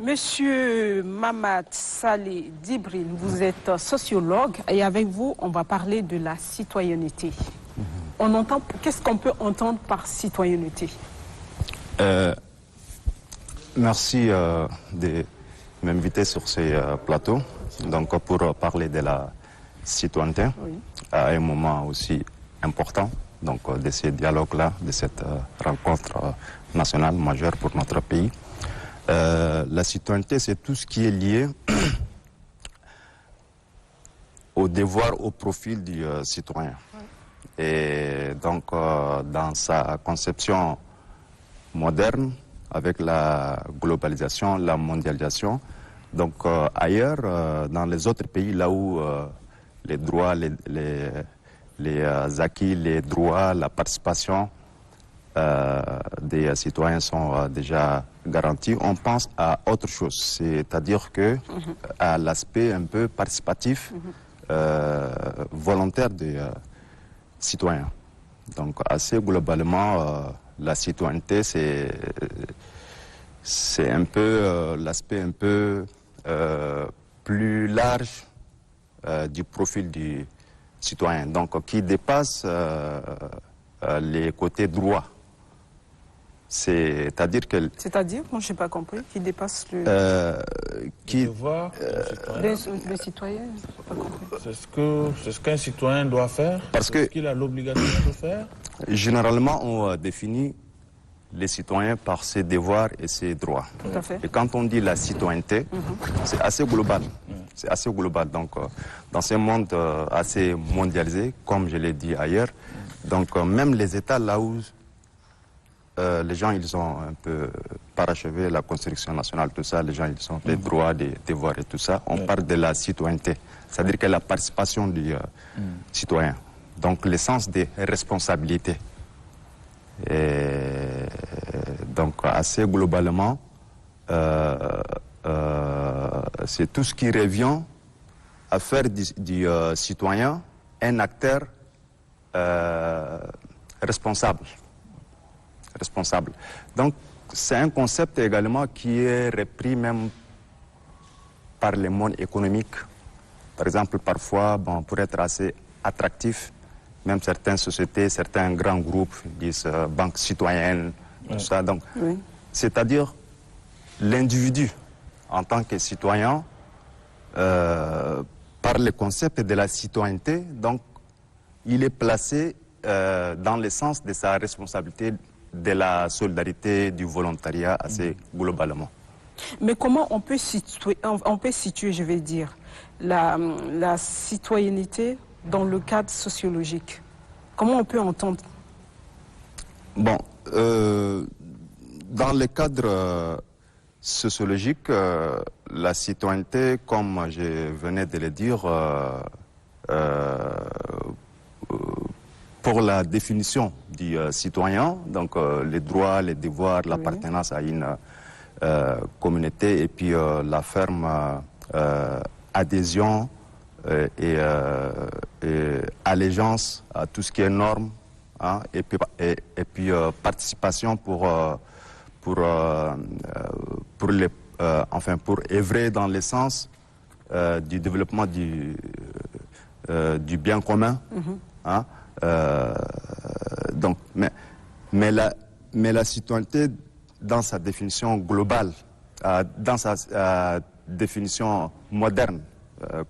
Monsieur Mamad Saleh Djibril, vous êtes sociologue et avec vous, on va parler de la citoyenneté. Qu'est-ce qu'on peut entendre par citoyenneté? Merci de m'inviter sur ces plateaux donc, pour parler de la citoyenneté à un moment aussi important donc, de ces dialogues-là, de cette rencontre nationale majeure pour notre pays. La citoyenneté, c'est tout ce qui est lié au devoir, au profil du citoyen. Et donc, dans sa conception moderne, avec la globalisation, la mondialisation, donc ailleurs, dans les autres pays, là où les droits, les acquis, les droits, la participation des citoyens sont déjà garantis, on pense à autre chose, c'est-à-dire que à l'aspect un peu participatif, volontaire des citoyens. Donc assez globalement, la citoyenneté, c'est un peu l'aspect un peu plus large du profil du citoyen, donc qui dépasse les côtés droits. C'est-à-dire que... C'est-à-dire, moi je n'ai pas compris, qui dépasse le... Le devoir les citoyens, pas compris. C'est ce qu'un citoyen doit faire, parce qu'il a l'obligation de faire. Généralement, on définit les citoyens par ses devoirs et ses droits. Tout à fait. Et quand on dit la citoyenneté, c'est assez global. C'est assez global. Donc, dans ce monde assez mondialisé, comme je l'ai dit ailleurs, donc même les États là où les gens, ils ont un peu parachevé la construction nationale, tout ça, les gens, ils ont des droits, des devoirs et tout ça. On parle de la citoyenneté, c'est-à-dire que la participation du citoyen. Donc, le sens des responsabilités. Et donc, assez globalement, c'est tout ce qui revient à faire du citoyen un acteur responsable. Donc, c'est un concept également qui est repris même par le monde économique. Par exemple, parfois, pour être assez attractif, même certaines sociétés, certains grands groupes disent banque citoyenne, tout ça. Donc, c'est-à-dire l'individu en tant que citoyen, par le concept de la citoyenneté, donc, il est placé dans le sens de sa responsabilité, de la solidarité, du volontariat assez globalement. Mais comment on peut situer, je vais dire, la citoyenneté dans le cadre sociologique? Comment on peut entendre? Bon, dans le cadre sociologique, la citoyenneté, comme je venais de le dire, pour la définition du citoyen, donc les droits, les devoirs, l'appartenance à une communauté et puis la ferme adhésion et allégeance à tout ce qui est norme, hein, et puis participation pour œuvrer dans le sens du développement du bien commun. Hein. Donc, mais la citoyenneté, dans sa définition globale, dans sa définition moderne,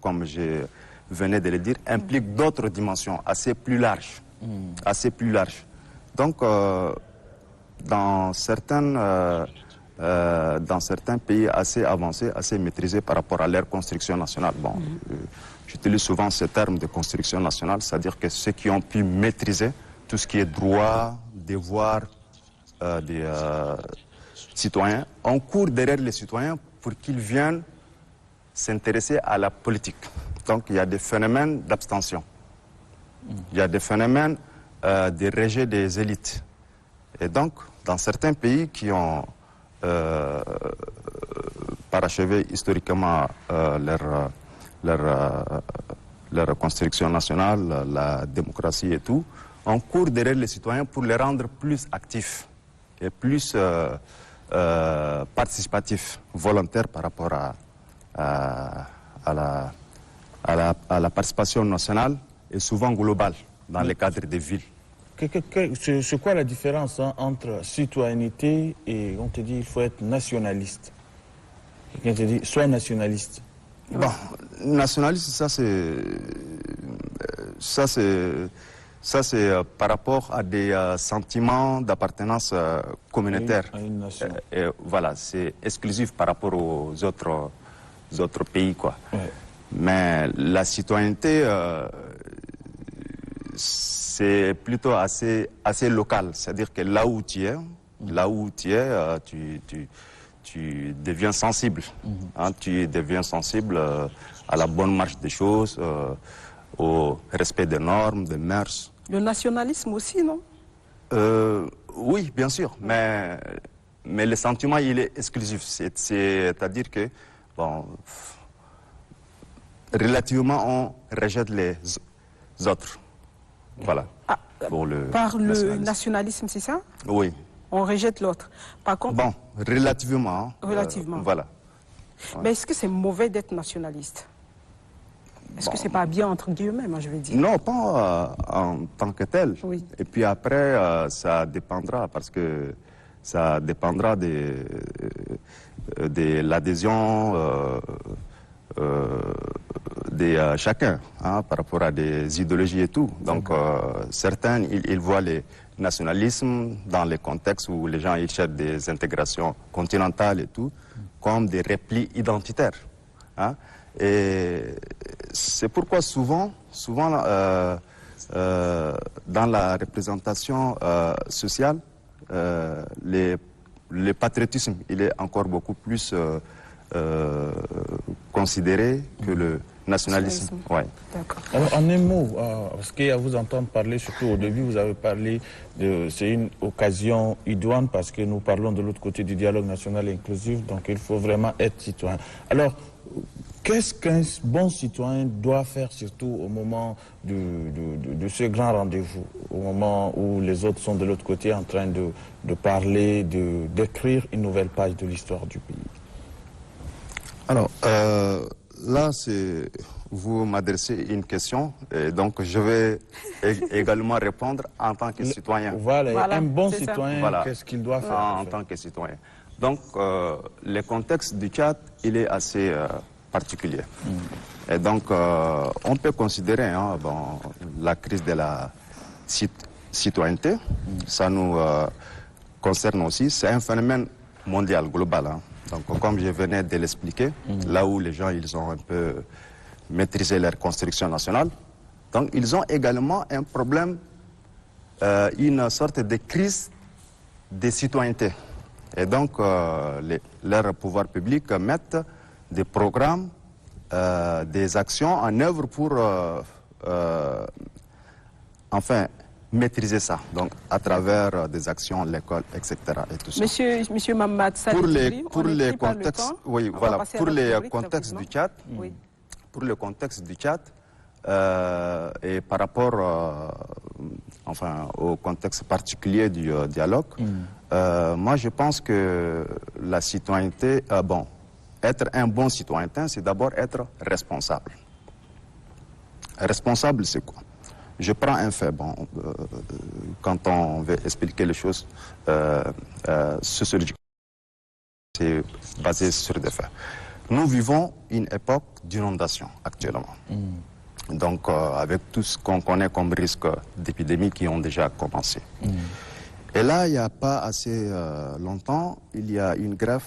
comme je venais de le dire, implique d'autres dimensions assez plus larges. Donc, dans certains pays assez avancés, assez maîtrisés par rapport à leur construction nationale, j'utilise souvent ce terme de construction nationale, c'est-à-dire que ceux qui ont pu maîtriser tout ce qui est droit, devoir des citoyens, on court derrière les citoyens pour qu'ils viennent s'intéresser à la politique. Donc il y a des phénomènes d'abstention. Il y a des phénomènes de rejet des élites. Et donc, dans certains pays qui ont parachevé historiquement leur construction nationale, la démocratie et tout, on court derrière les citoyens pour les rendre plus actifs et plus participatif, volontaire par rapport à la participation nationale et souvent globale dans les cadres des villes. C'est quoi la différence entre citoyenneté et on te dit il faut être nationaliste? Quelqu'un te dit sois nationaliste. Bon, nationaliste, ça c'est par rapport à des sentiments d'appartenance communautaire. À une nation. Et voilà, c'est exclusif par rapport aux autres pays, quoi. Ouais. Mais la citoyenneté, c'est plutôt assez local. C'est-à-dire que là où tu es, tu deviens sensible. Hein, tu deviens sensible à la bonne marche des choses, au respect des normes, des mœurs. Le nationalisme aussi, non? Oui, bien sûr, mais le sentiment, il est exclusif. C'est-à-dire que, bon, relativement, on rejette les autres. Voilà. Ah, pour le par le nationalisme, c'est ça? Oui. On rejette l'autre. Par contre... Bon, relativement. Relativement. Voilà. Mais est-ce que c'est mauvais d'être nationaliste? Est-ce que c'est pas bien, entre guillemets, moi je veux dire? Non, pas en tant que tel. Oui. Et puis après, ça dépendra, parce que ça dépendra de l'adhésion de chacun, hein, par rapport à des idéologies et tout. Donc certains, ils voient les nationalismes dans les contextes où les gens ils cherchent des intégrations continentales et tout, comme des replis identitaires. Hein. Et c'est pourquoi souvent dans la représentation sociale, le patriotisme il est encore beaucoup plus considéré que le nationalisme. Ouais. D'accord. Alors, en un mot, parce qu'à vous entendre parler, surtout au début, vous avez parlé de... C'est une occasion idoine parce que nous parlons de l'autre côté du dialogue national inclusif, donc il faut vraiment être citoyen. Alors, qu'est-ce qu'un bon citoyen doit faire, surtout au moment de ce grand rendez-vous, au moment où les autres sont de l'autre côté en train de parler, d'écrire une nouvelle page de l'histoire du pays? Alors, là, vous m'adressez une question, et donc je vais également répondre en tant que citoyen. Voilà, un bon citoyen, voilà. Qu'est-ce qu'il doit faire En tant que citoyen. Donc, le contexte du Tchad, il est assez particulier. Et donc, on peut considérer la crise de la citoyenneté, ça nous concerne aussi, c'est un phénomène mondial, global. Hein. Donc, comme je venais de l'expliquer, là où les gens ils ont un peu maîtrisé leur construction nationale, donc ils ont également un problème, une sorte de crise de citoyenneté. Et donc, leurs pouvoirs publics mettent des programmes, des actions en œuvre pour, maîtriser ça. Donc, à travers des actions, l'école, etc. Et tout ça. Monsieur Mamad Salih, pour les contextes, oui, voilà, pour les contextes du Tchad, pour le contexte du Tchad, et par rapport, au contexte particulier du dialogue, moi je pense que la citoyenneté, être un bon citoyen, c'est d'abord être responsable. Responsable, c'est quoi? Je prends un fait, quand on veut expliquer les choses sociologiquement, c'est basé sur des faits. Nous vivons une époque d'inondation actuellement. Donc, avec tout ce qu'on connaît comme risque d'épidémie qui ont déjà commencé. Et là, il n'y a pas assez longtemps, il y a une grève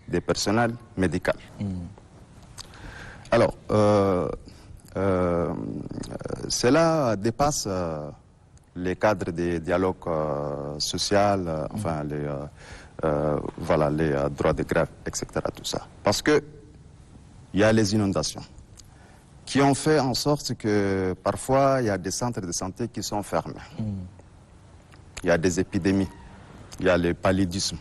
des personnels médicaux. Alors, cela dépasse les cadres des dialogues sociaux, les droits de grève, etc. Tout ça. Parce que il y a les inondations qui ont fait en sorte que parfois il y a des centres de santé qui sont fermés. Il y a des épidémies, il y a le paludisme.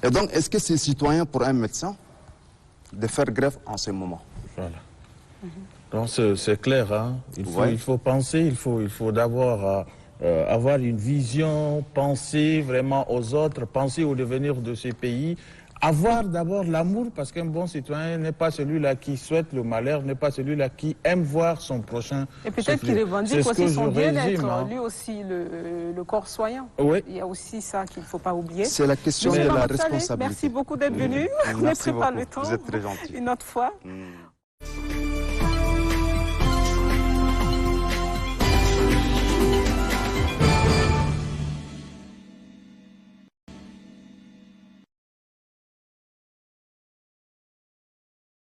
Et donc, est-ce que c'est citoyen pour un médecin de faire grève en ce moment? Voilà. Donc c'est clair, hein? Il faut penser, il faut d'abord avoir une vision, penser vraiment aux autres, penser au devenir de ces pays. Avoir d'abord l'amour, parce qu'un bon citoyen n'est pas celui-là qui souhaite le malheur, n'est pas celui-là qui aime voir son prochain. Et peut-être qu'il revendique aussi son bien-être, hein. lui aussi, le corps soignant. Oui. Il y a aussi ça qu'il ne faut pas oublier. C'est la question de la responsabilité. Merci beaucoup d'être venu. Merci Ne pas beaucoup. le temps. Vous êtes très gentil. Une autre fois.